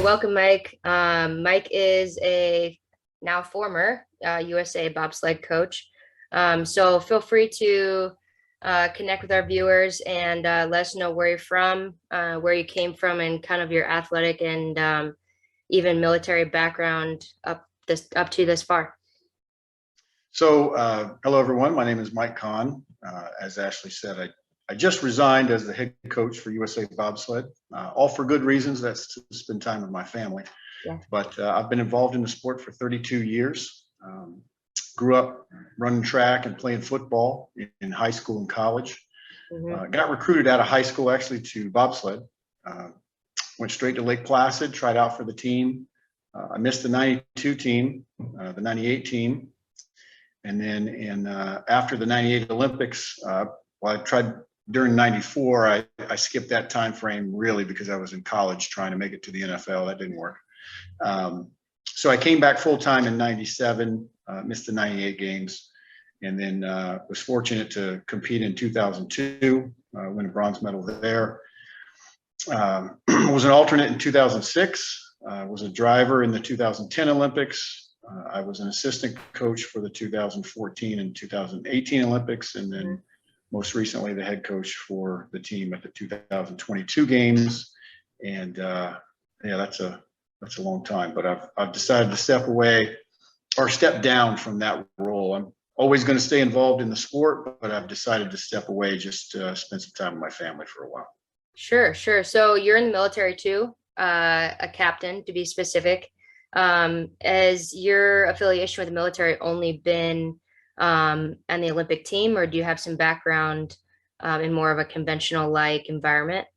welcome, Mike. Mike is a now former USA bobsled coach. So feel free to connect with our viewers and let us know where you're from, where you came from, and kind of your athletic and even military background up to this far. So, hello everyone. My name is Mike Kohn. As Ashley said, I just resigned as the head coach for USA Bobsled, all for good reasons. That's to spend time with my family. Yeah. But I've been involved in the sport for 32 years. Grew up running track and playing football in high school and college. Got recruited out of high school actually to bobsled. Went straight to Lake Placid, tried out for the team. I missed the 92 team, the 98 team. And then after the 98 Olympics, I tried during 94, I skipped that time frame really because I was in college trying to make it to the NFL. That didn't work. So I came back full time in 97, missed the 98 games, and then was fortunate to compete in 2002, win a bronze medal there. Was an alternate in 2006, was a driver in the 2010 Olympics. I was an assistant coach for the 2014 and 2018 Olympics, and then most recently the head coach for the team at the 2022 games. And yeah, that's a long time, but I've decided to step away or step down from that role. I'm always going to stay involved in the sport, but I've decided to step away just to spend some time with my family for a while. Sure. So you're in the military too, a captain to be specific. Has your affiliation with the military only been on the Olympic team, or do you have some background in more of a conventional like environment?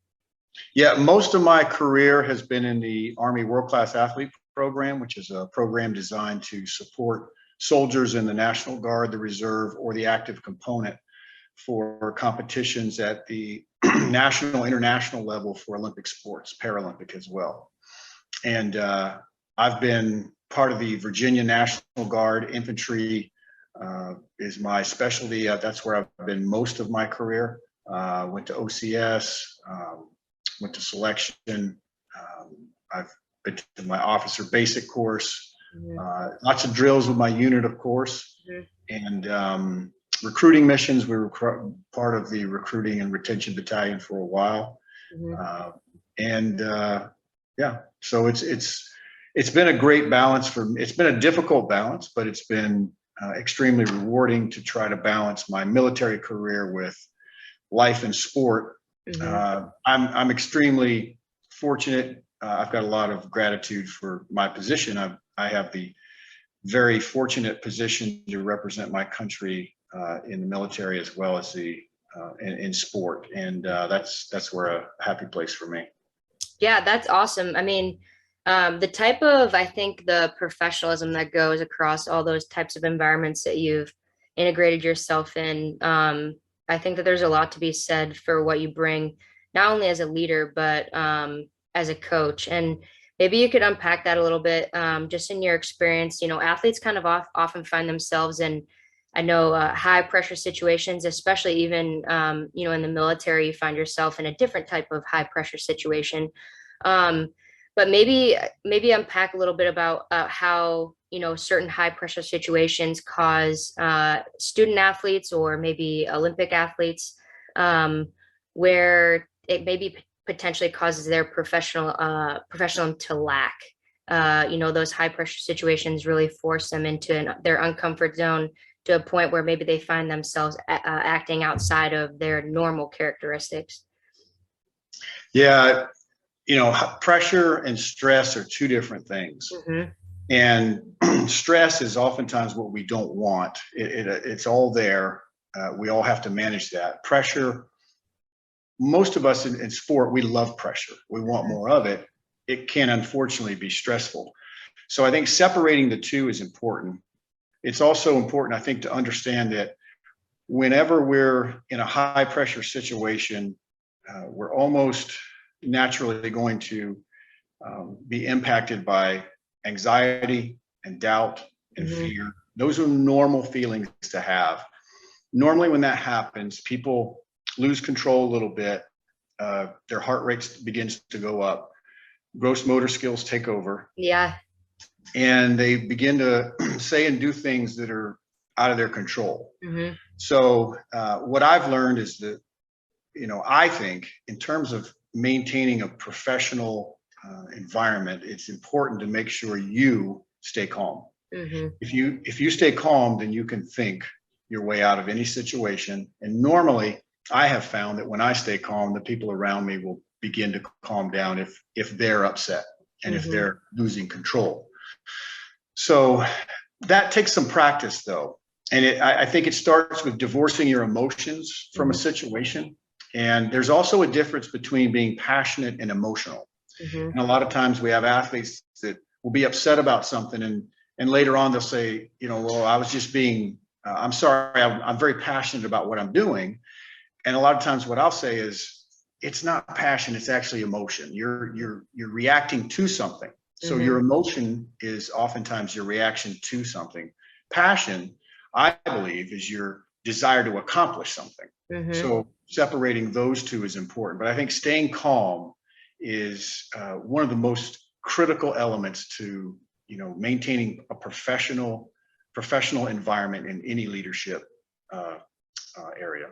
Yeah, most of my career has been in the Army World Class Athlete Program, which is a program designed to support soldiers in the National Guard, the Reserve, or the active component for competitions at the national, international level for Olympic sports, Paralympic as well. And I've been part of the Virginia National Guard. Infantry is my specialty. That's where I've been most of my career. Went to OCS, went to selection. I've been to my officer basic course. Lots of drills with my unit, of course. And recruiting missions. We were part of the recruiting and retention battalion for a while. Yeah, so it's been a great balance for me. It's been a difficult balance, but it's been extremely rewarding to try to balance my military career with life and sport. I'm extremely fortunate. I've got a lot of gratitude for my position. I have the very fortunate position to represent my country in the military as well as in sport, and that's where a happy place for me. Yeah, that's awesome. I mean, the type of, I think, the professionalism that goes across all those types of environments that you've integrated yourself in, I think that there's a lot to be said for what you bring, not only as a leader, but as a coach. And maybe you could unpack that a little bit, just in your experience. Athletes kind of often find themselves in, I know, high pressure situations, especially even, in the military, you find yourself in a different type of high pressure situation. But maybe unpack a little bit about how, certain high pressure situations cause student athletes or maybe Olympic athletes, where it maybe potentially causes their professionalism to lack. Those high pressure situations really force them into their uncomfort zone to a point where maybe they find themselves acting outside of their normal characteristics. Yeah, pressure and stress are two different things. And stress is oftentimes what we don't want. It's all there. We all have to manage that. Pressure, most of us in sport, we love pressure. We want more of it. It can unfortunately be stressful. So I think separating the two is important. It's also important, I think, to understand that whenever we're in a high pressure situation, we're almost naturally going to be impacted by anxiety and doubt and fear. Those are normal feelings to have. Normally when that happens, people lose control a little bit. Their heart rate begins to go up. gross motor skills take over. Yeah. And they begin to say and do things that are out of their control. Mm-hmm. So what I've learned is that, I think in terms of maintaining a professional environment, it's important to make sure you stay calm. Mm-hmm. If you stay calm, then you can think your way out of any situation. And normally I have found that when I stay calm, the people around me will begin to calm down if they're upset and if they're losing control. So that takes some practice though. And I think it starts with divorcing your emotions from a situation. And there's also a difference between being passionate and emotional. And a lot of times we have athletes that will be upset about something and later on they'll say, well, I was just being, I'm sorry, I'm very passionate about what I'm doing. And a lot of times what I'll say is, it's not passion, it's actually emotion. You're reacting to something. So your emotion is oftentimes your reaction to something. Passion, I believe, is your desire to accomplish something. So separating those two is important. But I think staying calm is one of the most critical elements to maintaining a professional environment in any leadership area.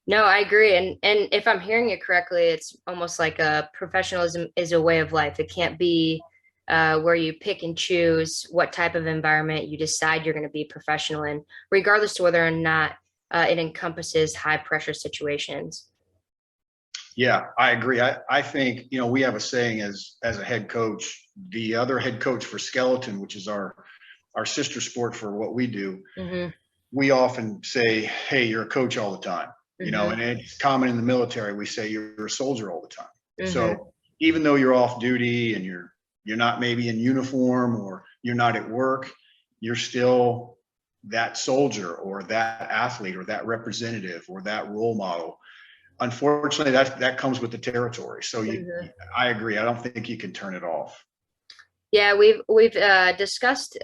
No, I agree. And if I'm hearing it correctly, it's almost like professionalism is a way of life. It can't be where you pick and choose what type of environment you decide you're going to be professional in, regardless to whether or not it encompasses high pressure situations. Yeah, I agree. I think, we have a saying as a head coach, the other head coach for skeleton, which is our sister sport for what we do. We often say, hey, you're a coach all the time, and it's common in the military. We say you're a soldier all the time. So even though you're off duty and you're not maybe in uniform or you're not at work, you're still that soldier or that athlete or that representative or that role model. Unfortunately, that comes with the territory. So I agree. I don't think you can turn it off. Yeah, we've discussed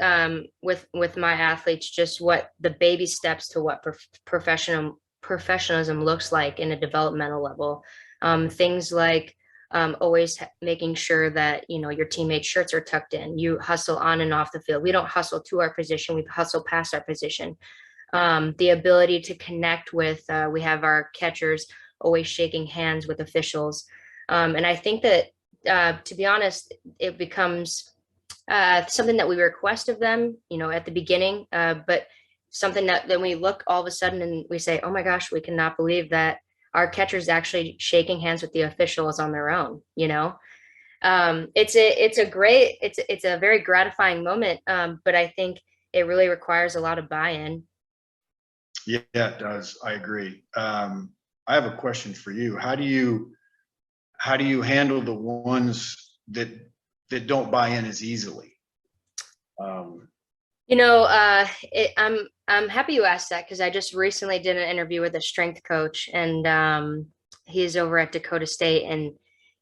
with my athletes just what the baby steps to what professionalism looks like in a developmental level. Things like always making sure that your teammates' shirts are tucked in. You hustle on and off the field. We don't hustle to our position. We hustle past our position. The ability to connect with. We have our catchers always shaking hands with officials, and I think that to be honest, it becomes something that we request of them, at the beginning, but something that then we look all of a sudden and we say, oh my gosh, we cannot believe that our catcher's actually shaking hands with the officials on their own. It's a very gratifying moment, but I think it really requires a lot of buy-in. Yeah, it does. I agree. I have a question for you. How do you handle the ones that don't buy in as easily? I'm happy you asked that because I just recently did an interview with a strength coach, and he's over at Dakota State, and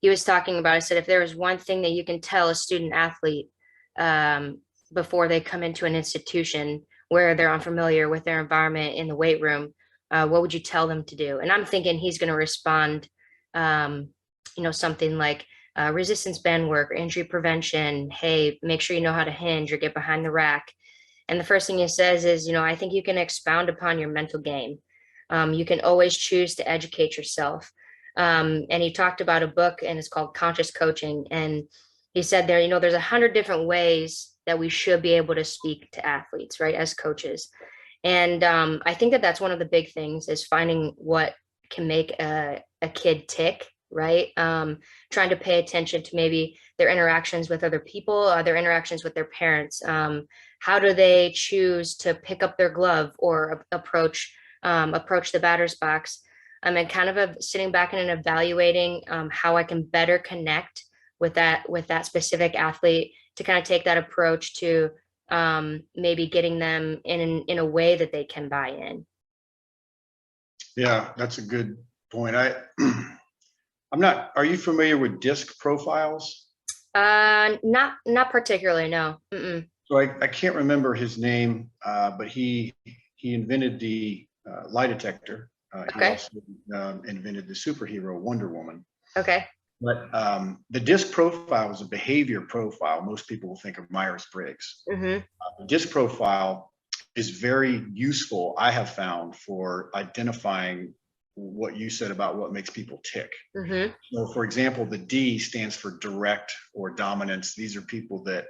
he was talking about, I said, if there was one thing that you can tell a student athlete before they come into an institution where they're unfamiliar with their environment in the weight room, what would you tell them to do? And I'm thinking he's going to respond, something like resistance band work or injury prevention. Hey, make sure you know how to hinge or get behind the rack. And the first thing he says is, I think you can expound upon your mental game. You can always choose to educate yourself. And he talked about a book, and it's called Conscious Coaching. And he said there, there's 100 different ways that we should be able to speak to athletes, right, as coaches. And I think that that's one of the big things is finding what can make a kid tick, right? Trying to pay attention to maybe their interactions with other people, their interactions with their parents. How do they choose to pick up their glove or approach the batter's box? And kind of sitting back and evaluating how I can better connect with that specific athlete to kind of take that approach to maybe getting them in a way that they can buy in. Yeah, that's a good point. Are you familiar with disc profiles? Not particularly, no. Mm-mm. So I can't remember his name, but he invented the lie detector. Okay. He also invented the superhero Wonder Woman. Okay. But the DISC profile is a behavior profile. Most people will think of Myers-Briggs. Mm-hmm. The DISC profile is very useful, I have found, for identifying what you said about what makes people tick. Mm-hmm. So, for example, the D stands for direct or dominance. These are people that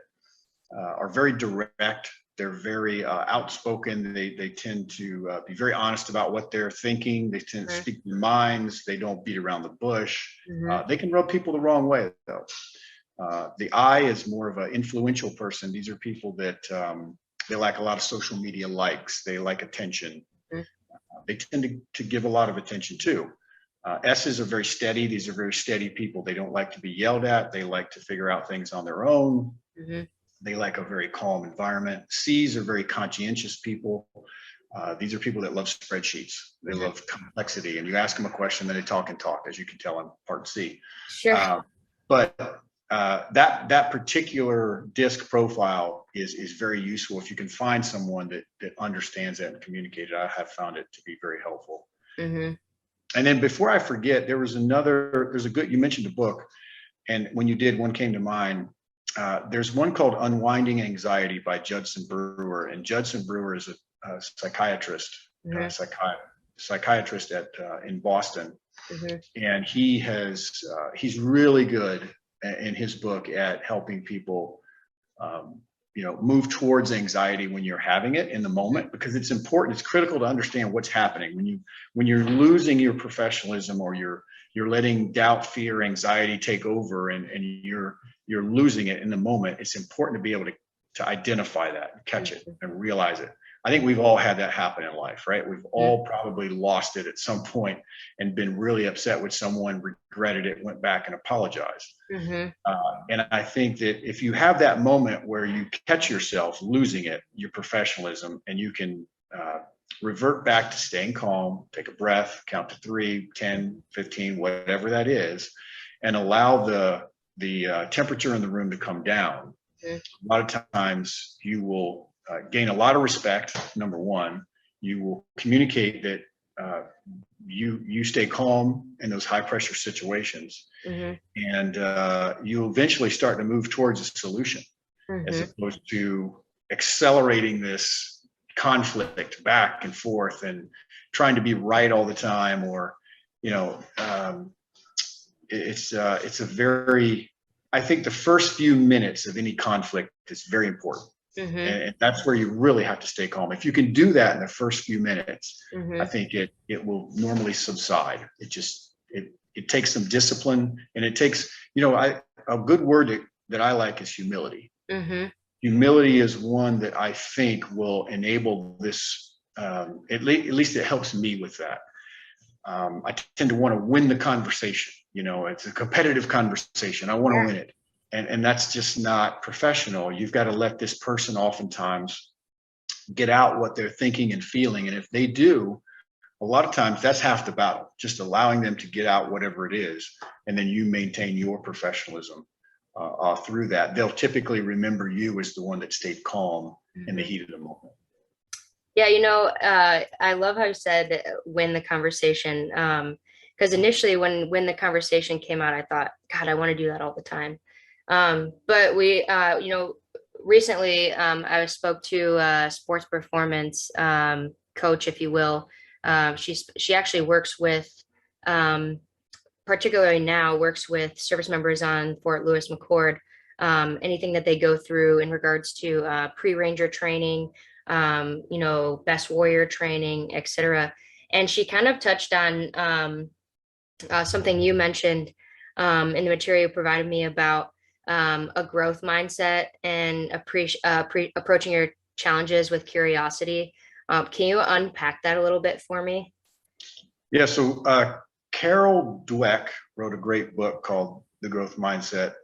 are very direct. They're very outspoken. They tend to be very honest about what they're thinking. They tend to speak their minds. They don't beat around the bush. Mm-hmm. They can rub people the wrong way, though. The I is more of an influential person. These are people that they like a lot of social media likes. They like attention. Mm-hmm. They tend to give a lot of attention too. S's are very steady. These are very steady people. They don't like to be yelled at. They like to figure out things on their own. Mm-hmm. They like a very calm environment. C's are very conscientious people. These are people that love spreadsheets. They love complexity. And you ask them a question, then they talk and talk, as you can tell in part C. Sure. But that particular DISC profile is very useful. If you can find someone that understands that and communicates it, I have found it to be very helpful. Mm-hmm. And then before I forget, there's a good, you mentioned a book, and when you did, one came to mind. There's one called Unwinding Anxiety by Judson Brewer, and Judson Brewer is a psychiatrist, psychiatrist in Boston, and he's really good in his book at helping people, move towards anxiety when you're having it in the moment, because it's important. It's critical to understand what's happening when you're losing your professionalism, or you're letting doubt, fear, anxiety take over, and you're losing it in the moment. It's important to be able to identify that, catch it, and realize it. I think we've all had that happen in life, right? We've all probably lost it at some point and been really upset with someone, regretted it, went back and apologized. And I think that if you have that moment where you catch yourself losing it, your professionalism, and you can revert back to staying calm, take a breath, count to 3, 10, 15, whatever that is, and allow the temperature in the room to come down. A lot of times you will gain a lot of respect. Number one, you will communicate that you stay calm in those high pressure situations, and you eventually start to move towards a solution, as opposed to accelerating this conflict back and forth and trying to be right all the time, or it's a very, I think the first few minutes of any conflict is very important. And that's where you really have to stay calm. If you can do that in the first few minutes, I think it will normally subside. It takes some discipline, and it takes, a good word that I like is humility. Humility is one that I think will enable this, at least it helps me with that. I tend to want to win the conversation. It's a competitive conversation. I want to win it. And that's just not professional. You've got to let this person oftentimes get out what they're thinking and feeling. And if they do, a lot of times that's half the battle, just allowing them to get out whatever it is. And then you maintain your professionalism through that. They'll typically remember you as the one that stayed calm in the heat of the moment. Yeah, I love how you said win the conversation. Because initially when the conversation came out, I thought, God, I want to do that all the time. But we, recently I spoke to a sports performance coach, if you will. She actually works with, particularly now, works with service members on Fort Lewis McChord. Anything that they go through in regards to pre-ranger training, best warrior training, etc. And she kind of touched on something you mentioned in the material you provided me about a growth mindset and approaching your challenges with curiosity. Can you unpack that a little bit for me? Yeah, so Carol Dweck wrote a great book called The Growth Mindset,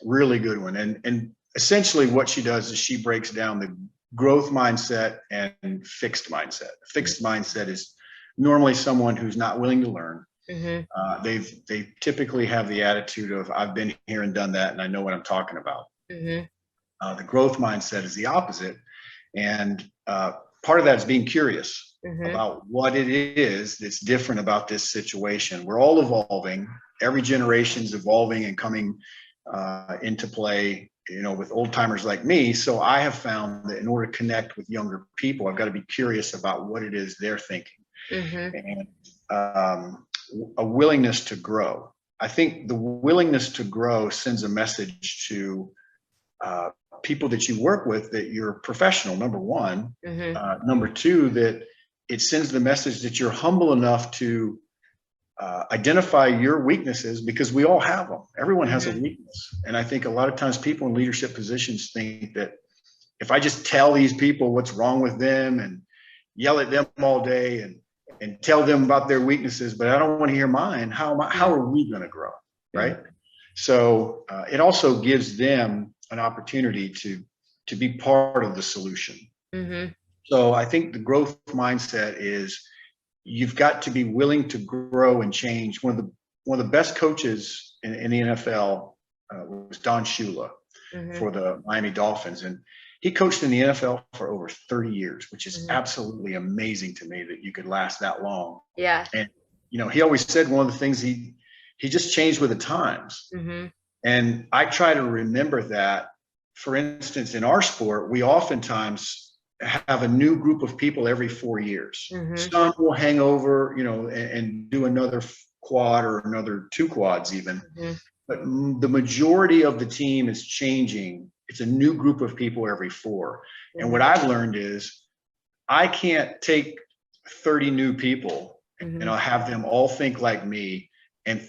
really good one. And essentially what she does is she breaks down the growth mindset and fixed mindset. Fixed mindset is normally someone who's not willing to learn. They typically have the attitude of, I've been here and done that, and I know what I'm talking about. The growth mindset is the opposite. And part of that is being curious about what it is that's different about this situation. We're all evolving. every generation's evolving and coming into play, with old timers like me. So I have found that in order to connect with younger people, I've got to be curious about what it is they're thinking, and a willingness to grow. I think the willingness to grow sends a message to people that you work with that you're professional, number one. Number two, that it sends the message that you're humble enough to identify your weaknesses, because we all have them. Everyone has a weakness. And I think a lot of times people in leadership positions think that if I just tell these people what's wrong with them and yell at them all day and tell them about their weaknesses, but I don't want to hear mine, how are we going to grow, right? So it also gives them an opportunity to be part of the solution. So I think the growth mindset is you've got to be willing to grow and change. One of the best coaches in the NFL was Don Shula for the Miami Dolphins, and he coached in the NFL for over 30 years, which is absolutely amazing to me that you could last that long. Yeah. And he always said one of the things he just changed with the times. And I try to remember that. For instance, in our sport, we oftentimes have a new group of people every 4 years. Some will hang over, and do another quad or another 2 quads even. But the majority of the team is changing. It's a new group of people every 4. And what I've learned is I can't take 30 new people and I'll have them all think like me and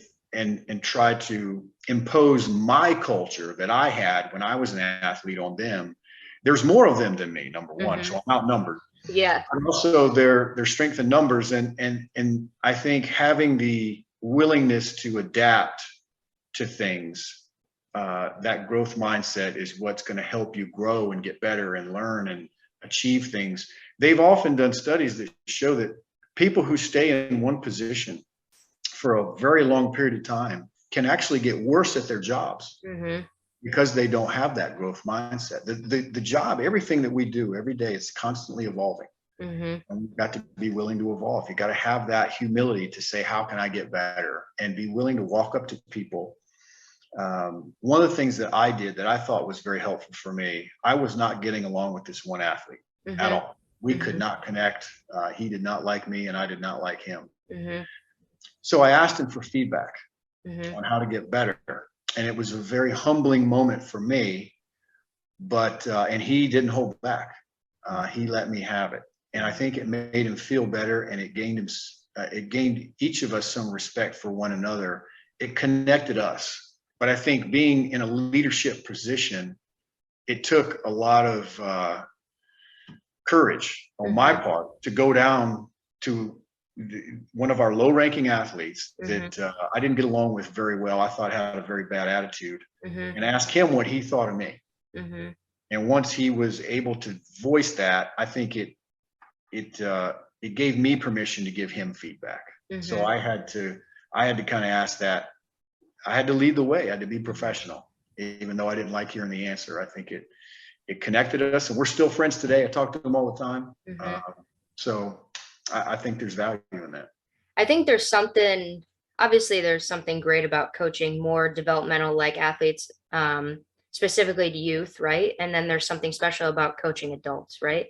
try to impose my culture that I had when I was an athlete on them. There's more of them than me, number one, so I'm outnumbered. Yeah. And also their strength in numbers, and I think having the willingness to adapt to things, that growth mindset is what's going to help you grow and get better and learn and achieve things. They've often done studies that show that people who stay in one position for a very long period of time can actually get worse at their jobs. Because they don't have that growth mindset. The job, everything that we do every day, is constantly evolving. And we've got to be willing to evolve. You got to have that humility to say, how can I get better? And be willing to walk up to people. One of the things that I did that I thought was very helpful for me, I was not getting along with this one athlete at all. We could not connect. He did not like me and I did not like him. So I asked him for feedback on how to get better. And it was a very humbling moment for me, but and he didn't hold back. He let me have it, and I think it made him feel better, and it gained each of us some respect for one another. It connected us. But I think being in a leadership position, it took a lot of courage on my part to go down to one of our low-ranking athletes that I didn't get along with very well. I thought had a very bad attitude, and ask him what he thought of me. And once he was able to voice that, I think it gave me permission to give him feedback. So I had to kind of ask that. I had to lead the way. I had to be professional, even though I didn't like hearing the answer. I think it connected us, and we're still friends today. I talk to him all the time. So I think there's value in that. I think obviously there's something great about coaching more developmental like athletes, specifically to youth, right? And then there's something special about coaching adults, right?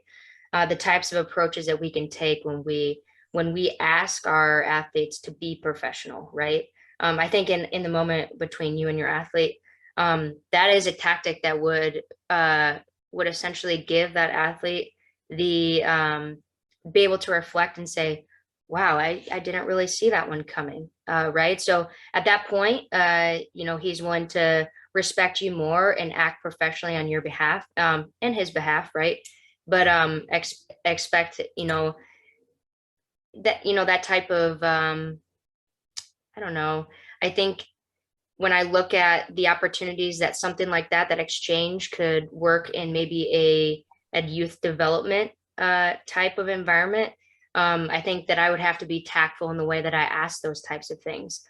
The types of approaches that we can take when we ask our athletes to be professional, right? I think in the moment between you and your athlete, that is a tactic that would essentially give that athlete the be able to reflect and say, wow, I didn't really see that one coming. Right. So at that point, he's willing to respect you more and act professionally on your behalf, and his behalf. Right. But expect, that type of, I don't know. I think when I look at the opportunities that something like that exchange could work in maybe a youth development type of environment, I think that I would have to be tactful in the way that I ask those types of things.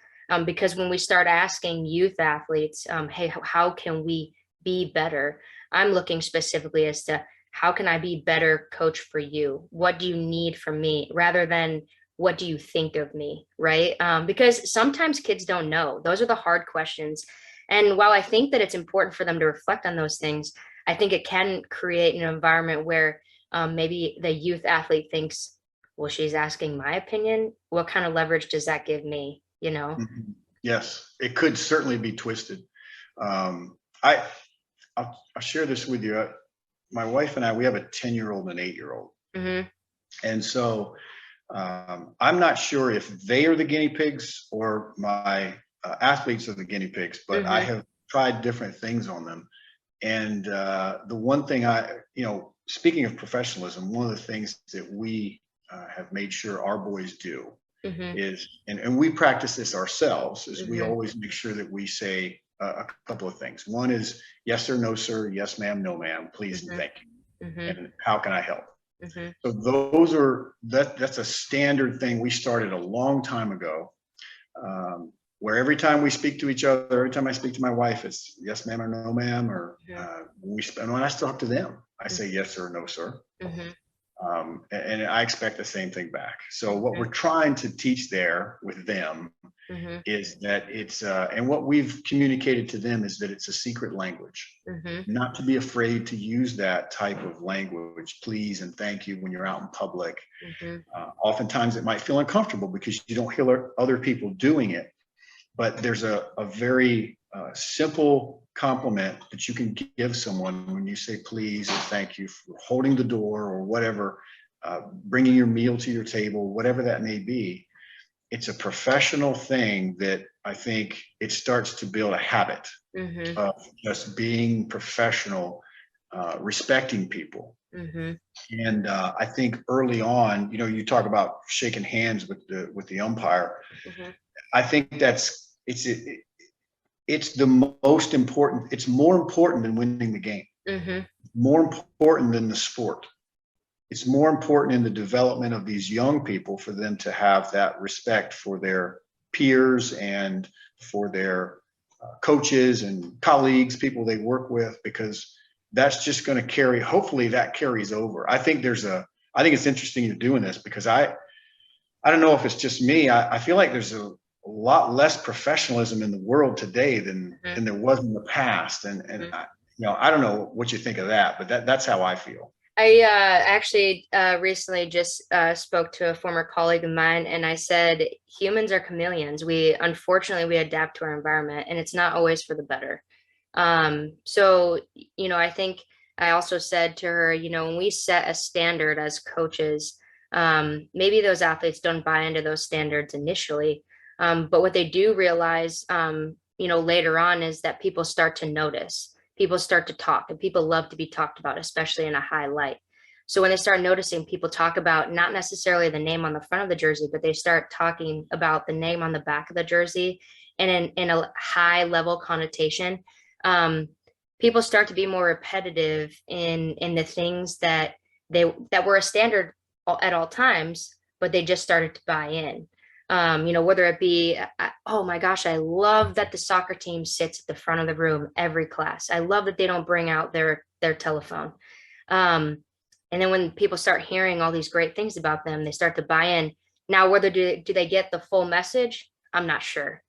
Because when we start asking youth athletes, hey, how can we be better? I'm looking specifically as to how can I be better coach for you? What do you need from me? Rather than what do you think of me, right? Because sometimes kids don't know. Those are the hard questions. And while I think that it's important for them to reflect on those things, I think it can create an environment where maybe the youth athlete thinks, well, she's asking my opinion. What kind of leverage does that give me? You know? Mhm. Yes, it could certainly be twisted. Um, I, I'll share this with you. My wife and I, we have a 10-year-old and an 8-year-old. Mm-hmm. And so I'm not sure if they are the guinea pigs or my athletes are the guinea pigs, but I Mm-hmm. have tried different things on them. And the one thing speaking of professionalism, one of the things that we have made sure our boys do Mm-hmm. is, and we practice this ourselves, is we Mm-hmm. always make sure that we say a couple of things. One is yes sir, no sir, yes ma'am, no ma'am, please and Mm-hmm. thank you, Mm-hmm. and how can I help? Mm-hmm. So that's a standard thing we started a long time ago, where every time we speak to each other, every time I speak to my wife, it's yes ma'am or no ma'am, or when I talk to them, I say yes sir or no sir. Mm-hmm. And I expect the same thing back. So what Mm-hmm. we're trying to teach there with them Mm-hmm. is that it's, and what we've communicated to them is that it's a secret language, Mm-hmm. not to be afraid to use that type of language, please and thank you, when you're out in public. Mm-hmm. Oftentimes it might feel uncomfortable because you don't hear other people doing it, but there's a very simple compliment that you can give someone when you say please and thank you for holding the door or whatever, bringing your meal to your table, whatever that may be. It's a professional thing that I think it starts to build a habit Mm-hmm. of just being professional, respecting people. Mm-hmm. And I think early on, you talk about shaking hands with the umpire. Mm-hmm. I think it's the most important. It's more important than winning the game. Mm-hmm. More important than the sport. It's more important in the development of these young people for them to have that respect for their peers and for their coaches and colleagues, people they work with, because that's just going to carry, hopefully that carries over. I think it's interesting you're doing this, because I don't know if it's just me. I feel like there's a lot less professionalism in the world today than there was in the past. And I don't know what you think of that, but that's how I feel. I actually recently just spoke to a former colleague of mine, and I said humans are chameleons. Unfortunately we adapt to our environment, and it's not always for the better. So I think I also said to her, when we set a standard as coaches, maybe those athletes don't buy into those standards initially, but what they do realize, later on, is that people start to notice. People start to talk, and people love to be talked about, especially in a high light. So when they start noticing people talk about not necessarily the name on the front of the jersey, but they start talking about the name on the back of the jersey, and in a high level connotation, people start to be more repetitive in the things that were a standard at all times, but they just started to buy in. Whether it be, oh my gosh, I love that the soccer team sits at the front of the room every class. I love that they don't bring out their telephone. And then when people start hearing all these great things about them, they start to buy in. Now, whether do they get the full message? I'm not sure.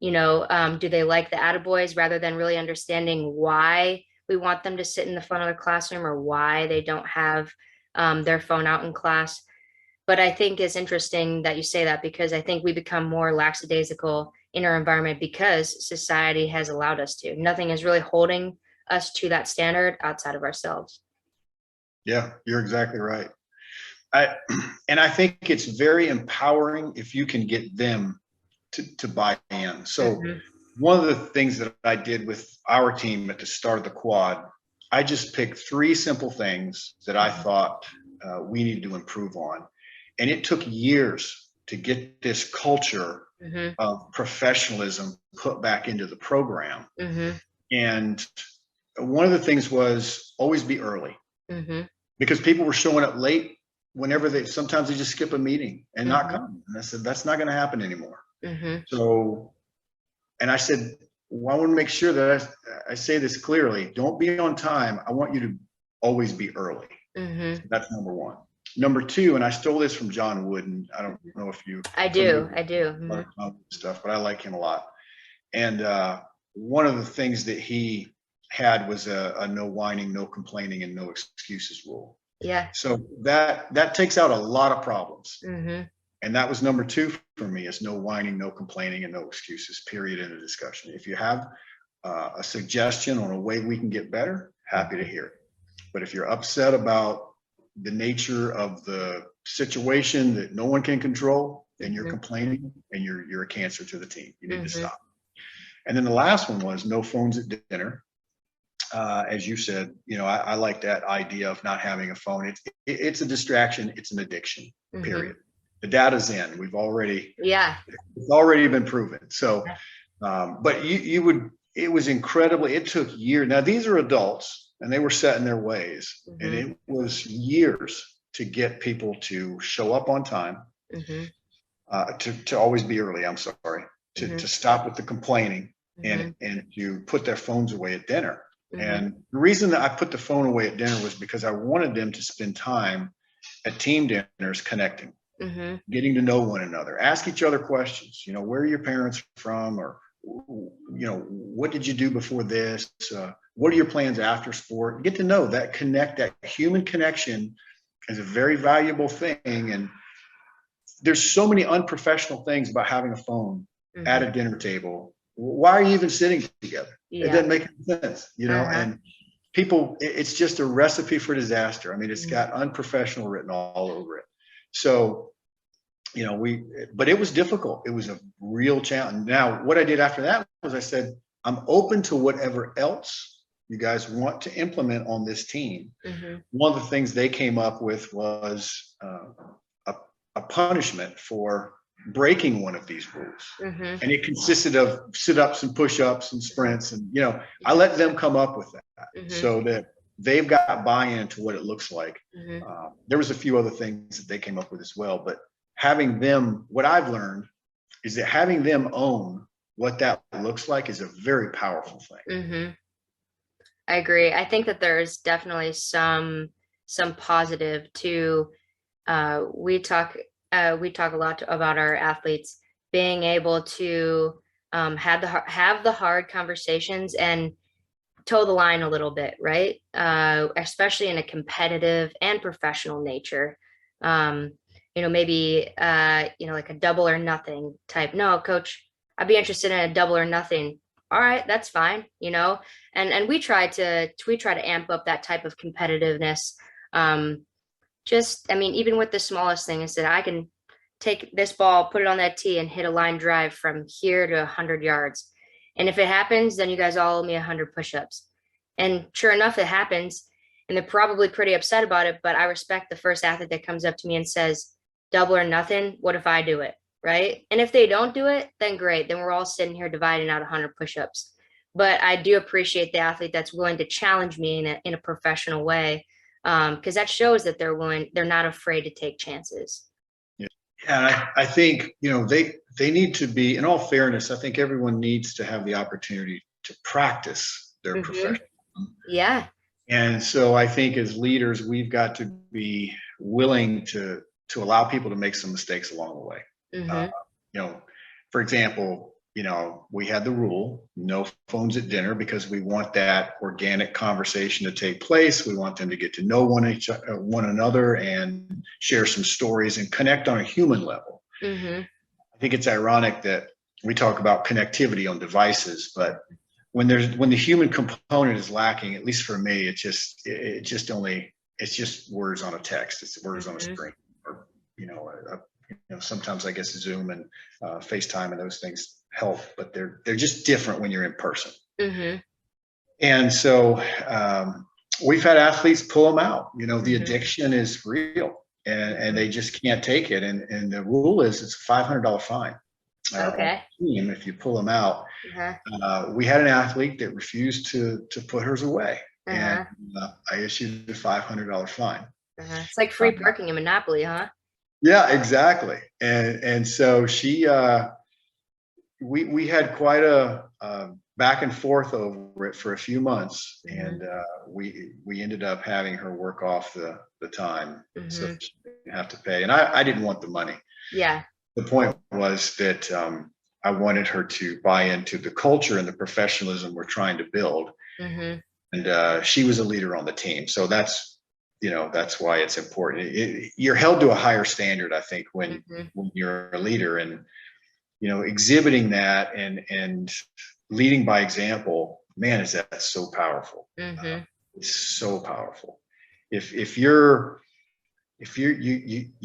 Do they like the attaboys rather than really understanding why we want them to sit in the front of the classroom, or why they don't have their phone out in class? But I think it's interesting that you say that, because I think we become more lackadaisical in our environment because society has allowed us to. Nothing is really holding us to that standard outside of ourselves. Yeah, you're exactly right. I think it's very empowering if you can get them to buy in. So one of the things that I did with our team at the start of the quad, I just picked 3 simple things that I thought we needed to improve on. And it took years to get this culture of professionalism put back into the program. And one of the things was always be early, because people were showing up late whenever sometimes they just skip a meeting and not come. And I said, that's not going to happen anymore. So, and I said, well, I want to make sure that I say this clearly. Don't be on time. I want you to always be early. So that's number one. Number two, and I stole this from John Wooden. I don't know if you. I do. Stuff, but I like him a lot. And one of the things that he had was a no whining, no complaining, and no excuses rule. Yeah. So that takes out a lot of problems. Mm-hmm. And that was number two for me, is no whining, no complaining, and no excuses, period, in a discussion. If you have a suggestion on a way we can get better, happy to hear it. But if you're upset about the nature of the situation that no one can control, then you're complaining, and you're a cancer to the team. You need to stop. And then the last one was no phones at dinner. As you said, I like that idea of not having a phone. It's a distraction. It's an addiction, period. The data's in. It's already been proven. So, but it was incredibly, it took years. Now these are adults and they were set in their ways, and it was years to get people to show up on time, to always be early. I'm sorry, to stop with the complaining, and to put their phones away at dinner. And the reason that I put the phone away at dinner was because I wanted them to spend time at team dinners connecting, getting to know one another, ask each other questions. Where are your parents from? Or, what did you do before this? What are your plans after sport? Get to know that that human connection is a very valuable thing. And there's so many unprofessional things about having a phone at a dinner table. Why are you even sitting together? It doesn't make any sense, and people, it's just a recipe for disaster. I mean, it's got unprofessional written all over it. So, but it was difficult. It was a real challenge. Now, what I did after that was I said, I'm open to whatever else you guys want to implement on this team. One of the things they came up with was a punishment for breaking one of these rules. And it consisted of sit-ups and push-ups and sprints. And, I let them come up with that so that they've got buy-in to what it looks like. There was a few other things that they came up with as well, but having them, what I've learned is that having them own what that looks like is a very powerful thing. I agree. I think that there's definitely some positive to, we talk a lot about our athletes being able to have the hard conversations and toe the line a little bit, right? Especially in a competitive and professional nature. Maybe like a double or nothing type. No, coach, I'd be interested in a double or nothing. All right, that's fine. And we try to amp up that type of competitiveness. Even with the smallest thing, is that I can take this ball, put it on that tee, and hit a line drive from here to 100 yards. And if it happens, then you guys all owe me 100 push-ups. And sure enough, it happens. And they're probably pretty upset about it, but I respect the first athlete that comes up to me and says, double or nothing, what if I do it, right? And if they don't do it, then great. Then we're all sitting here dividing out 100 push-ups. But I do appreciate the athlete that's willing to challenge me in a professional way, because that shows that they're not afraid to take chances. And I think, they need to be, in all fairness, I think everyone needs to have the opportunity to practice their profession. Yeah. And so I think as leaders, we've got to be willing to allow people to make some mistakes along the way. For example, we had the rule, no phones at dinner, because we want that organic conversation to take place. We want them to get to know one another and share some stories and connect on a human level. I think it's ironic that we talk about connectivity on devices, but when the human component is lacking, at least for me, it's just words on a text. It's words on a screen, or sometimes I guess Zoom and FaceTime and those things help, but they're just different when you're in person. And so we've had athletes pull them out. The addiction is real, and they just can't take it. And the rule is it's a $500 fine. Team, if you pull them out. We had an athlete that refused to put hers away, and I issued a $500 fine. It's like free parking in Monopoly, huh? Yeah, exactly. And so she, we had quite a back and forth over it for a few months, and we ended up having her work off the time. So have to pay. And I didn't want the money. Yeah. The point was that I wanted her to buy into the culture and the professionalism we're trying to build. Mm-hmm. And she was a leader on the team. So that's why it's important. You're held to a higher standard, I think, when you're a leader, and, exhibiting that and leading by example, man, is that so powerful. It's so powerful. If you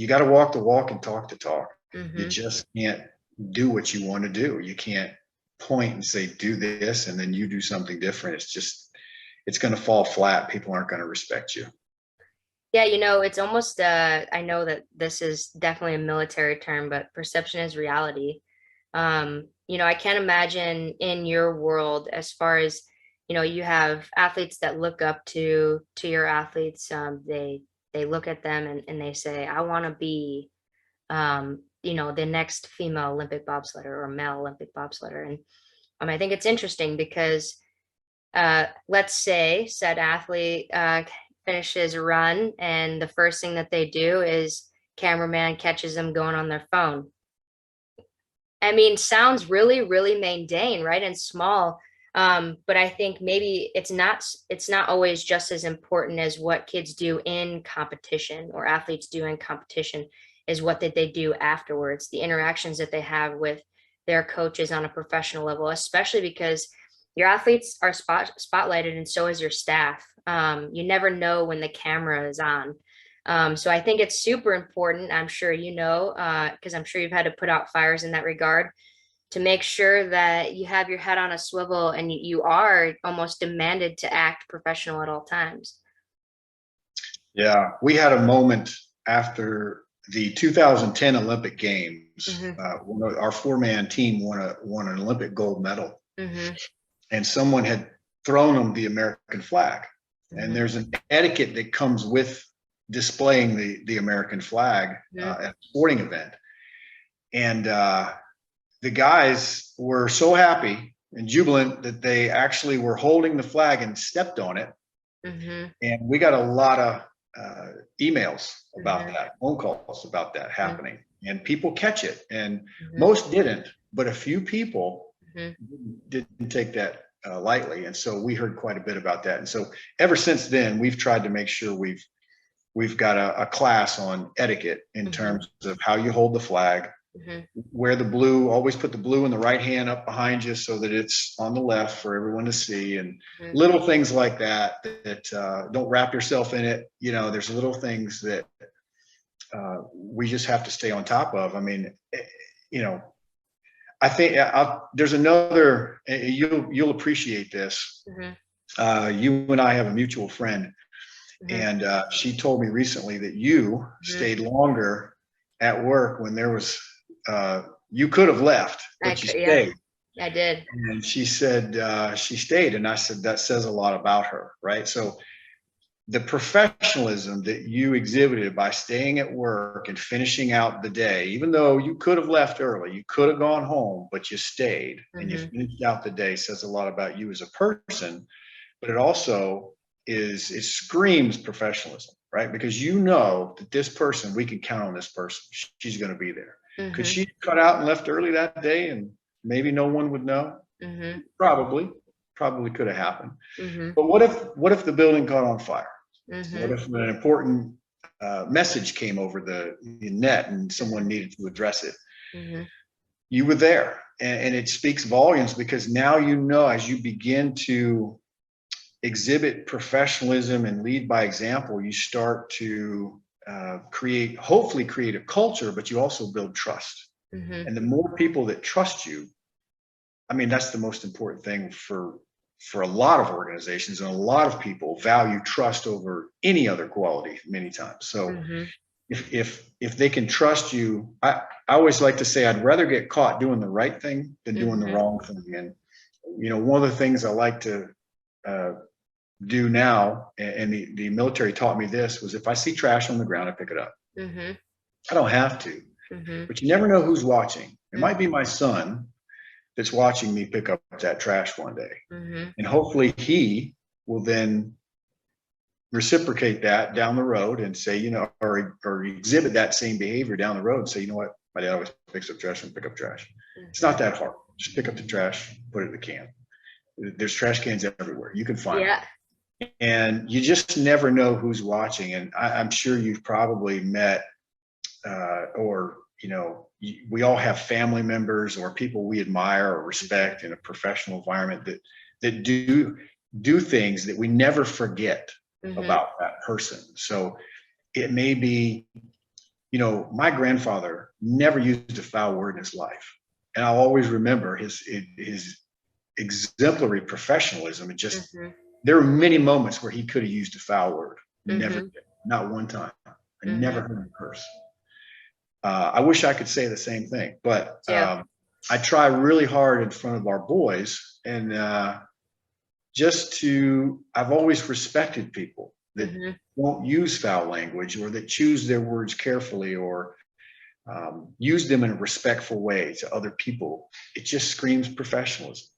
got to walk the walk and talk the talk. You just can't do what you want to do. You can't point and say, do this, and then you do something different. It's going to fall flat. People aren't going to respect you. Yeah, it's almost, I know that this is definitely a military term, but perception is reality. I can't imagine in your world, as far as, you have athletes that look up to your athletes. They look at them and they say, I want to be, the next female Olympic bobsledder or male Olympic bobsledder. And I think it's interesting because, let's say said athlete finishes a run, and the first thing that they do is cameraman catches them going on their phone. I mean, sounds really, really mundane, right? And small. But I think maybe it's not always just as important as what kids do in competition, or athletes do in competition, is what did they do afterwards, the interactions that they have with their coaches on a professional level, especially because your athletes are spotlighted, and so is your staff. You never know when the camera is on. So I think it's super important. I'm sure because I'm sure you've had to put out fires in that regard, to make sure that you have your head on a swivel and you are almost demanded to act professional at all times. Yeah, we had a moment after the 2010 Olympic Games. Our 4-man team won an Olympic gold medal, and someone had thrown them the American flag. And there's an etiquette that comes with displaying the American flag at a sporting event. And the guys were so happy and jubilant that they actually were holding the flag and stepped on it. And we got a lot of emails about that, phone calls about that happening. And people catch it. And most didn't, but a few people didn't take that lightly. And so we heard quite a bit about that. And so ever since then, we've tried to make sure we've got a class on etiquette in terms of how you hold the flag, wear the blue, always put the blue in the right hand up behind you so that it's on the left for everyone to see, and little things like that don't wrap yourself in it. There's little things that we just have to stay on top of. I mean, I think there's another, you'll appreciate this. You and I have a mutual friend, and she told me recently that you stayed longer at work when there was, you could have left, but you stayed. Yeah, I did. And she said she stayed, and I said that says a lot about her, right? So the professionalism that you exhibited by staying at work and finishing out the day, even though you could have left early, you could have gone home, but you stayed and you finished out the day, says a lot about you as a person. But it also it screams professionalism, right? Because that this person, we can count on this person. She's going to be there. Could she cut out and left early that day and maybe no one would know? Probably could have happened. But what if the building caught on fire? What if an important message came over the net and someone needed to address it? You were there, and it speaks volumes, because now as you begin to exhibit professionalism and lead by example, you start to hopefully create a culture, but you also build trust. And the more people that trust you, I mean, that's the most important thing for a lot of organizations, and a lot of people value trust over any other quality many times. So if they can trust you, I always like to say, I'd rather get caught doing the right thing than doing the wrong thing. And, one of the things I like to do now, and the military taught me this, was if I see trash on the ground, I pick it up. I don't have to, but you never know who's watching. It might be my son that's watching me pick up that trash one day. And hopefully he will then reciprocate that down the road and say, or exhibit that same behavior down the road and say, you know what, my dad always picks up trash and pick up trash. It's not that hard. Just pick up the trash, put it in the can. There's trash cans everywhere. You can find them. And you just never know who's watching. And I'm sure you've probably met, we all have family members or people we admire or respect in a professional environment that do things that we never forget about that person. So it may be, my grandfather never used a foul word in his life. And I'll always remember his exemplary professionalism. And just, there were many moments where he could have used a foul word. Never did. Not one time. I never heard him curse. I wish I could say the same thing, but I try really hard in front of our boys, and I've always respected people that won't use foul language, or that choose their words carefully, or use them in a respectful way to other people. It just screams professionalism.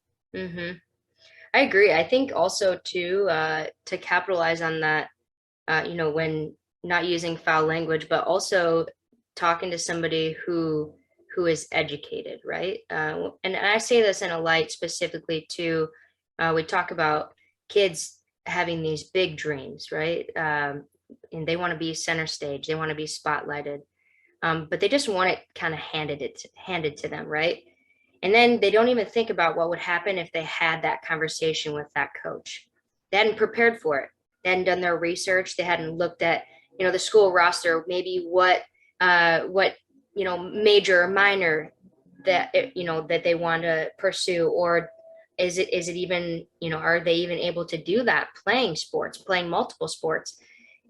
I agree. I think also too, to capitalize on that, when not using foul language, but also talking to somebody who is educated, right? And I say this in a light specifically to, we talk about kids having these big dreams, right? And they want to be center stage, they want to be spotlighted, but they just want it kind of handed to them, right? And then they don't even think about what would happen if they had that conversation with that coach. They hadn't prepared for it. They hadn't done their research. They hadn't looked at, the school roster, maybe what major or minor that that they want to pursue, or is it even, are they even able to do that playing multiple sports?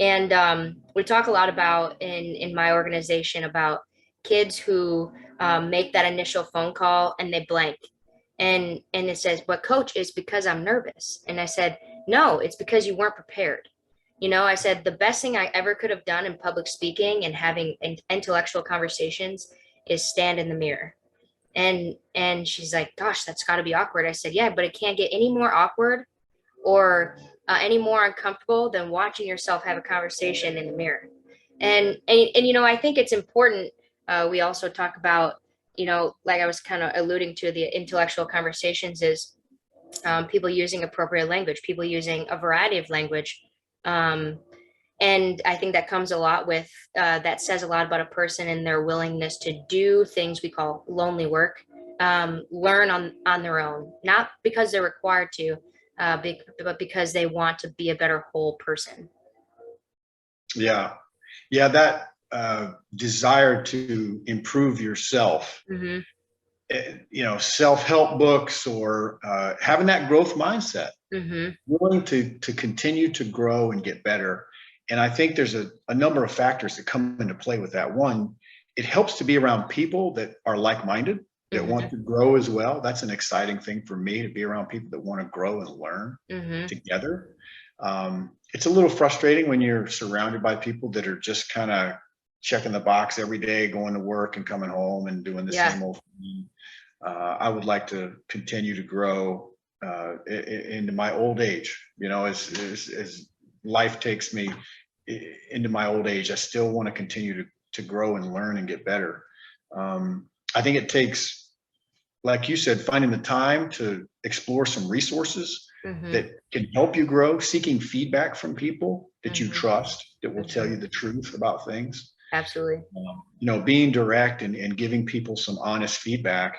And we talk a lot about in my organization about kids who make that initial phone call and they blank, and it says, but coach, it's because I'm nervous. And I said, no, it's because you weren't prepared. I said, the best thing I ever could have done in public speaking and having intellectual conversations is stand in the mirror. And she's like, gosh, that's got to be awkward. I said, yeah, but it can't get any more awkward or any more uncomfortable than watching yourself have a conversation in the mirror. And I think it's important. We also talk about, like I was kind of alluding to, the intellectual conversations is people using appropriate language, people using a variety of language. And I think that comes a lot with, that says a lot about a person and their willingness to do things we call lonely work, learn on their own, not because they're required to, but because they want to be a better whole person. Yeah. That desire to improve yourself, self-help books, or having that growth mindset, willing to continue to grow and get better. And I think there's a number of factors that come into play with that. One, it helps to be around people that are like-minded, that want to grow as well. That's an exciting thing for me, to be around people that want to grow and learn together. It's a little frustrating when you're surrounded by people that are just kind of checking the box every day, going to work and coming home and doing the same old thing. I would like to continue to grow into my old age. As life takes me into my old age, I still want to continue to grow and learn and get better. I think it takes, like you said, finding the time to explore some resources that can help you grow, seeking feedback from people that you trust, that will tell you the truth about things. Absolutely. Being direct and giving people some honest feedback,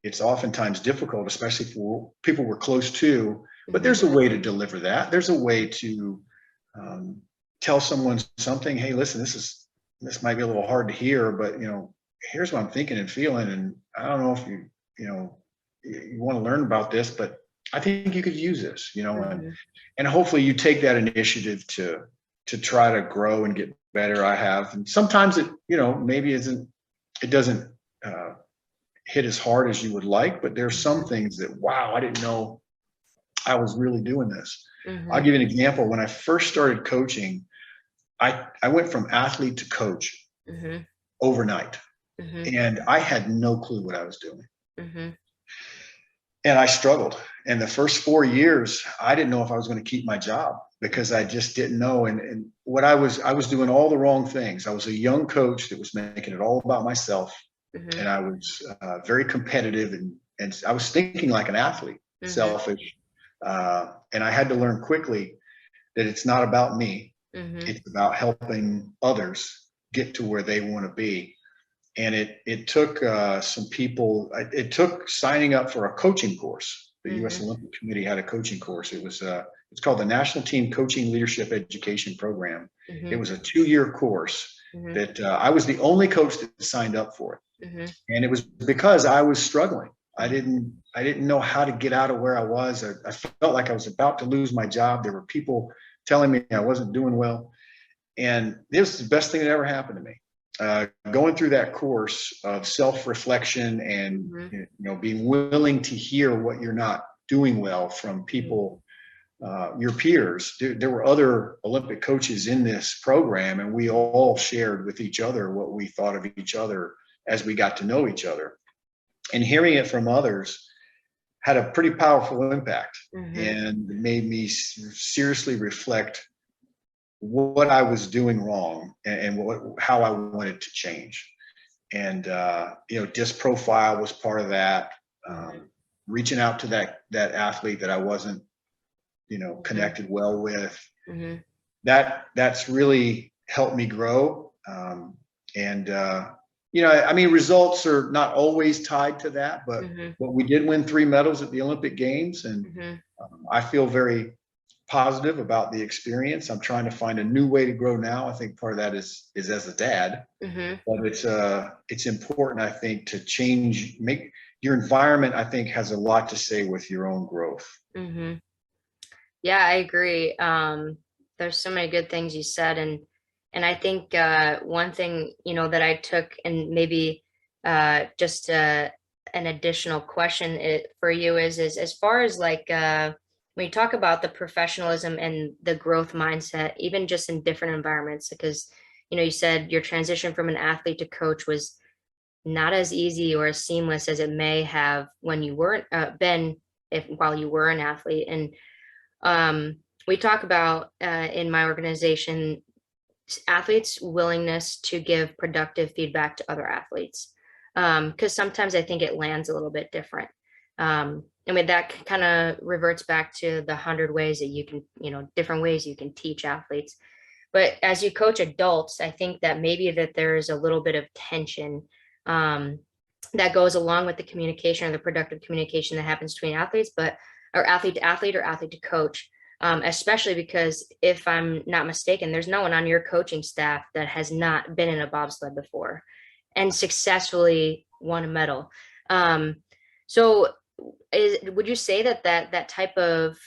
it's oftentimes difficult, especially for people we're close to, but there's a way to deliver that. There's a way to tell someone something. Hey, listen, this might be a little hard to hear, but here's what I'm thinking and feeling, and I don't know if you want to learn about this, but I think you could use this, and hopefully you take that initiative to try to grow and get better. I have, and sometimes it, maybe it doesn't hit as hard as you would like, but there's some things that, wow, I didn't know I was really doing this. I'll give you an example. When I first started coaching, I went from athlete to coach overnight, and I had no clue what I was doing. And I struggled. And the first 4 years, I didn't know if I was going to keep my job because I just didn't know. And what I was doing all the wrong things. I was a young coach that was making it all about myself. Mm-hmm. And I was very competitive, and I was thinking like an athlete, mm-hmm. selfish. And I had to learn quickly that it's not about me. Mm-hmm. It's about helping others get to where they want to be. And it took some people, it took signing up for a coaching course. The mm-hmm. U.S. Olympic Committee had a coaching course. It was it's called the National Team Coaching Leadership Education Program. Mm-hmm. It was a 2-year course mm-hmm. that I was the only coach that signed up for it. Mm-hmm. And it was because I was struggling. I didn't know how to get out of where I was. I felt like I was about to lose my job. There were people telling me I wasn't doing well. And this is the best thing that ever happened to me. Going through that course of self-reflection and mm-hmm. Being willing to hear what you're not doing well from people, your peers. There were other Olympic coaches in this program, and we all shared with each other what we thought of each other as we got to know each other. And hearing it from others had a pretty powerful impact, mm-hmm. and made me seriously reflect what I was doing wrong and how I wanted to change. And, disc profile was part of that. Reaching out to that athlete that I wasn't, connected well with. Mm-hmm. That's really helped me grow. Results are not always tied to that, but we did win 3 medals at the Olympic Games, and I feel very positive about the experience. I'm trying to find a new way to grow now. I think part of that is as a dad, but it's important, I think, to change, make your environment, I think, has a lot to say with your own growth. Mm-hmm. Yeah, I agree. There's so many good things you said. And I think one thing, that I took, and maybe just an additional question for you is as far as like, when you talk about the professionalism and the growth mindset, even just in different environments, because, you said your transition from an athlete to coach was not as easy or as seamless as it may have when you weren't while you were an athlete. And we talk about in my organization, athletes' willingness to give productive feedback to other athletes. Because sometimes I think it lands a little bit different. That kind of reverts back to the 100 ways that you can, different ways you can teach athletes. But as you coach adults, I think that maybe that there's a little bit of tension that goes along with the communication or the productive communication that happens between athletes, or athlete to athlete or athlete to coach. Especially because, if I'm not mistaken, there's no one on your coaching staff that has not been in a bobsled before and successfully won a medal. So would you say that type of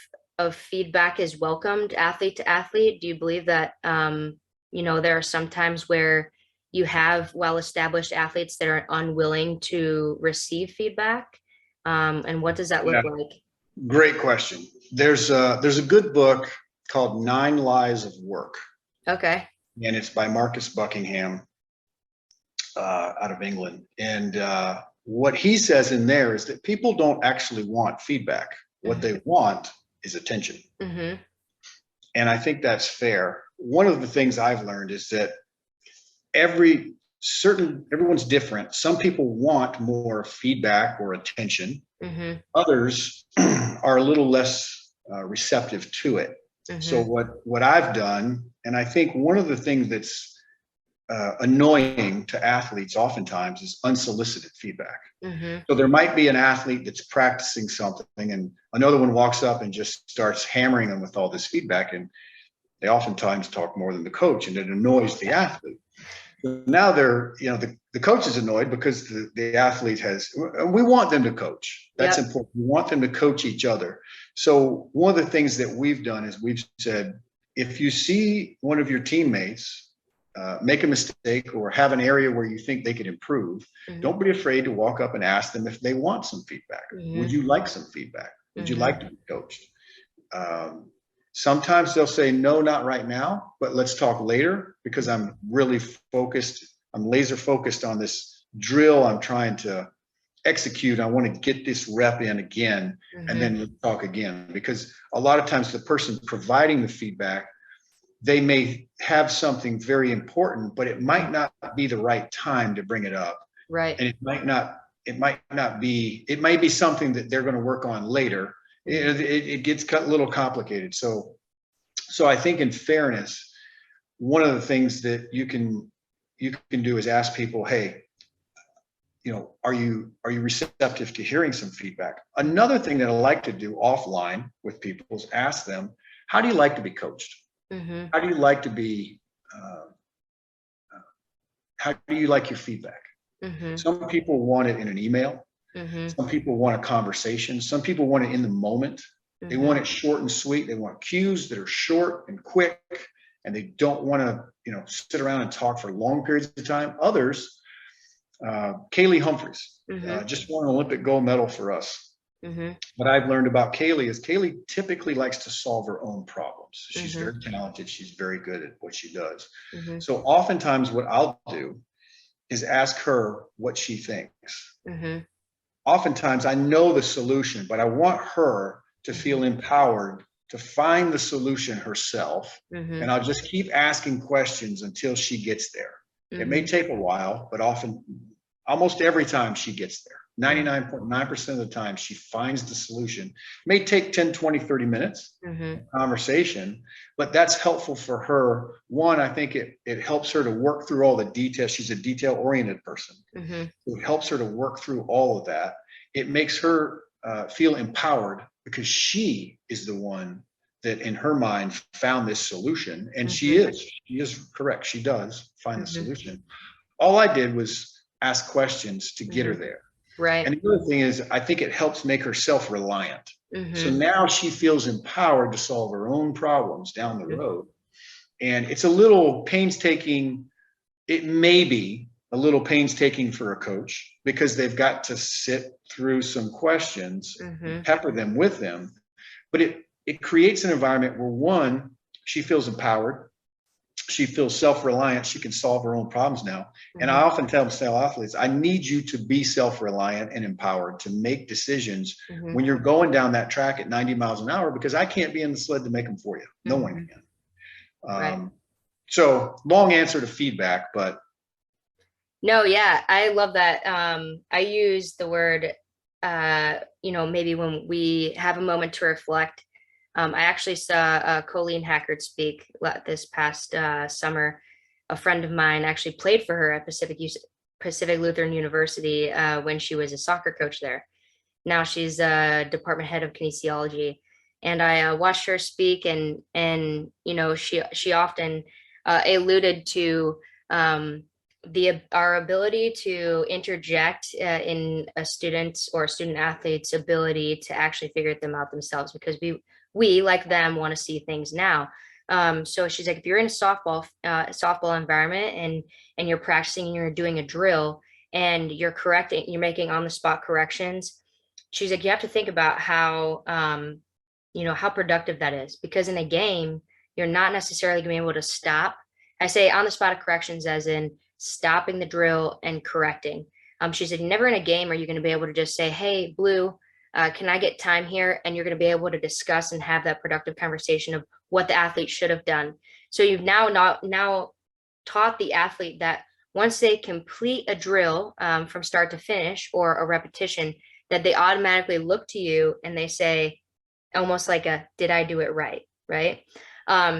feedback is welcomed athlete to athlete? Do you believe that, there are some times where you have well-established athletes that are unwilling to receive feedback? And what does that look like? Great question. There's a good book called 9 Lives of Work. Okay. And it's by Marcus Buckingham out of England. And what he says in there is that people don't actually want feedback. What they want is attention. Mm-hmm. And I think that's fair. One of the things I've learned is that everyone's different. Some people want more feedback or attention. Mm-hmm. Others are a little less receptive to it. Mm-hmm. So what I've done, and I think one of the things that's annoying to athletes oftentimes is unsolicited feedback. Mm-hmm. So there might be an athlete that's practicing something, and another one walks up and just starts hammering them with all this feedback, and they oftentimes talk more than the coach, and it annoys the athlete. Now the coach is annoyed because the athlete we want them to coach. That's important. We want them to coach each other. So one of the things that we've done is we've said, if you see one of your teammates make a mistake or have an area where you think they could improve, don't be afraid to walk up and ask them if they want some feedback. Would you like some feedback? Would you like to be coached? Sometimes they'll say, no, not right now, but let's talk later, because I'm really focused. I'm laser focused on this drill I'm trying to execute. I want to get this rep in again, and then let's talk again. Because a lot of times the person providing the feedback, they may have something very important, but it might not be the right time to bring it up. Right. And it might be, it might be something that they're going to work on later. It gets a little complicated. So I think in fairness, one of the things that you can do is ask people, hey, are you receptive to hearing some feedback? Another thing that I like to do offline with people is ask them, how do you like to be coached? How do you like to be, how do you like your feedback? Some people want it in an email. Some people want a conversation. Some people want it in the moment. They want it short and sweet. They want cues that are short and quick, and they don't want to, sit around and talk for long periods of time. Others, Kaylee Humphreys, just won an Olympic gold medal for us. What I've learned about Kaylee is Kaylee typically likes to solve her own problems. She's very talented. She's very good at what she does. So oftentimes what I'll do is ask her what she thinks. Oftentimes I know the solution, but I want her to feel empowered to find the solution herself. And I'll just keep asking questions until she gets there. It may take a while, but almost every time she gets there. 99.9% of the time she finds the solution. It may take 10, 20, 30 minutes conversation, but that's helpful for her. One, I think it helps her to work through all the details. She's a detail-oriented person. So it helps her to work through all of that. It makes her feel empowered because she is the one that in her mind found this solution. And she is correct. She does find the solution. All I did was ask questions to get her there. Right. And the other thing is, I think it helps make her self-reliant. So now she feels empowered to solve her own problems down the road. And it's a little painstaking. It may be a little painstaking for a coach because they've got to sit through some questions, pepper them with them. But it creates an environment where, one, she feels empowered. She feels self-reliant. She can solve her own problems now. And I often tell athletes, I need you to be self-reliant and empowered to make decisions when you're going down that track at 90 miles an hour, because I can't be in the sled to make them for you. No one can. Right. So long answer to feedback, but. No, yeah, I love that. I use the word, maybe when we have a moment to reflect. I actually saw Colleen Hackard speak this past summer. A friend of mine actually played for her at Pacific Lutheran University when she was a soccer coach there. Now she's a department head of kinesiology, and I watched her speak, and she often alluded to our ability to interject in a student's or student athlete's ability to actually figure them out themselves, because we like them want to see things now. So she's like, if you're in a softball environment and you're practicing and you're doing a drill and you're correcting, you're making on the spot corrections. She's like, you have to think about how productive that is, because in a game, you're not necessarily going to be able to stop. I say on the spot corrections as in stopping the drill and correcting. She said, never in a game are you going to be able to just say, hey, Blue, can I get time here? And you're going to be able to discuss and have that productive conversation of what the athlete should have done. So you've now taught the athlete that once they complete a drill from start to finish or a repetition, that they automatically look to you and they say, almost like did I do it right? Right.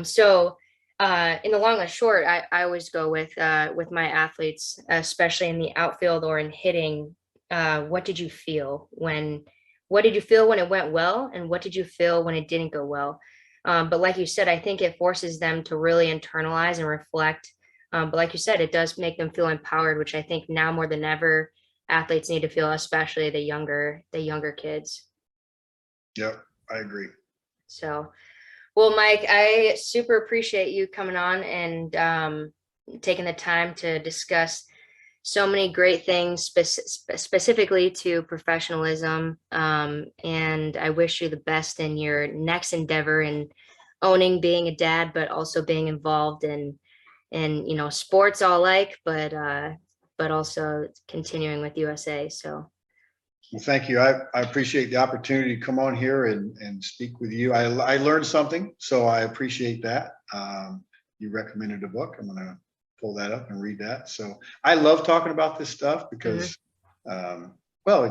So in the long and short, I always go with my athletes, especially in the outfield or in hitting. What did you feel when it went well, and what did you feel when it didn't go well? But like you said, I think it forces them to really internalize and reflect. But like you said, it does make them feel empowered, which I think now more than ever, athletes need to feel, especially the younger kids. Yeah, I agree. So, well, Mike, I super appreciate you coming on and taking the time to discuss so many great things specifically to professionalism. And I wish you the best in your next endeavor in owning being a dad, but also being involved in sports all like, but also continuing with USA. So Well, thank you. I appreciate the opportunity to come on here and speak with you. I learned something, so I appreciate that. You recommended a book. I'm going to pull that up and read that. So I love talking about this stuff because, well,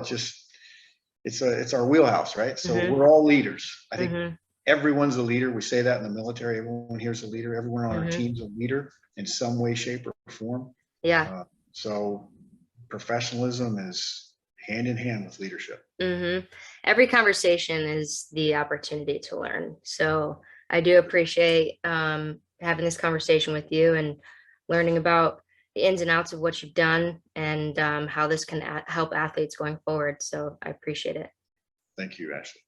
it's our wheelhouse, right? So we're all leaders. I think everyone's a leader. We say that in the military. Everyone here's a leader. Everyone on our team's a leader in some way, shape, or form. Yeah. So professionalism is hand in hand with leadership. Every conversation is the opportunity to learn. So I do appreciate having this conversation with you and learning about the ins and outs of what you've done and how this can help athletes going forward. So I appreciate it. Thank you, Ashley.